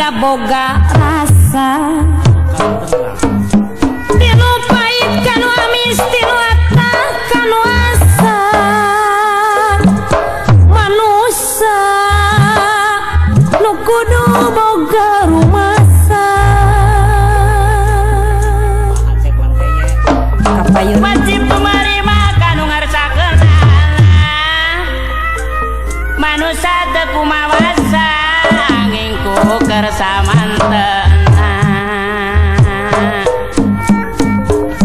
pada boga rasa tilu pait kanu amis tilu ata kanu asa manusia nu kudu boga rumasa wajib kumarima kanu ngarsakeun manusia teu kumawasa ngingku kersamantena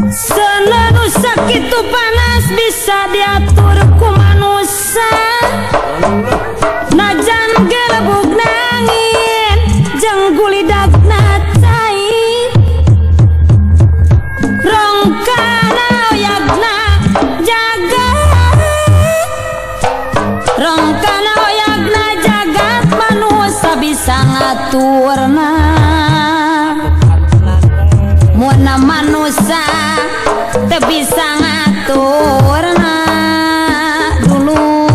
selalu sakitu panas bisa diatur ku manusia najan gelebug nangin jeung gulidagna cai rongkana oyagna jaga rongkana oyagna jagat manusia bisa ngaturna muna manusia teu bisa ngaturna dulu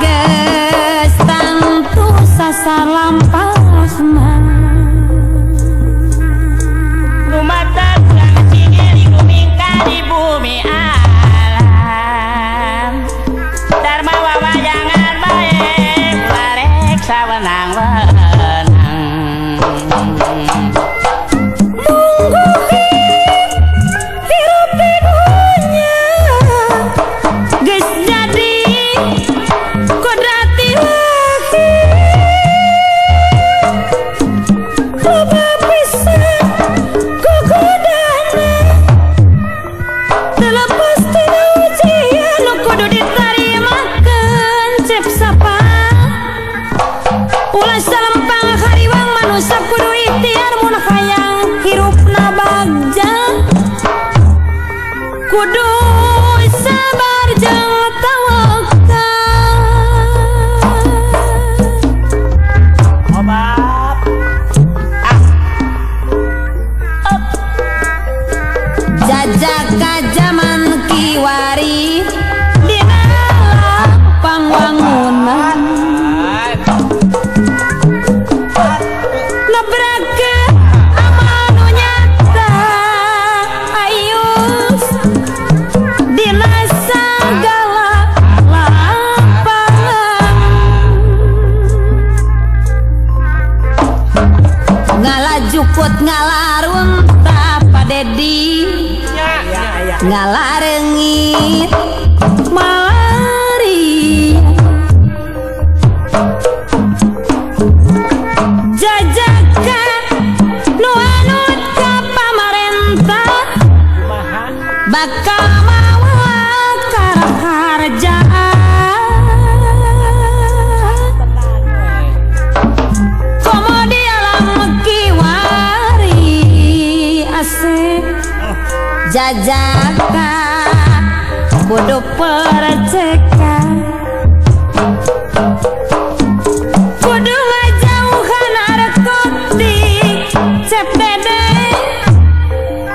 geus tantu sasalampasna rumata kang cingir di bumi alam dharma wawajangan bae larek sawenang-wenang kudu sabar jeung tawakal obat jajak ka zaman kiwari dina pangwangunan nabrakeun amal nu nyata ayus dina sagala lapangan ngalajukut ngalarun tapadedi ngalarengit malari jajaka nu anut ka pamarentah bakal mawa karharjaan komo di alam kiwari asik jajaka kudu perceka kudu ngajauhan narkotik CBD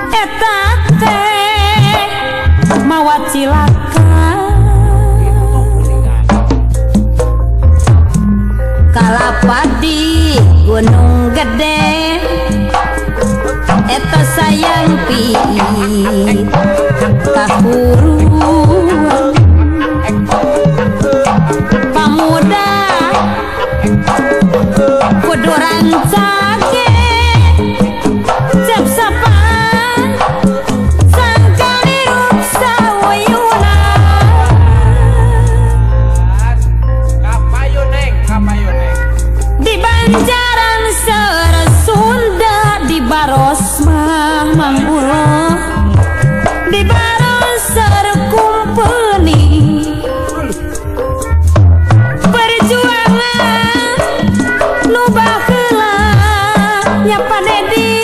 eta teh mawa cilaka kalapadi gunung gede eta sayang pi kahuruan pamuda kudu rancage cep sapan sangkali ruksa wayunan kapayuneng di Banjaran Seresunda di Baros Manggulo di Baros Serkumpeni perjuangan nu baheula nya Pak Dedi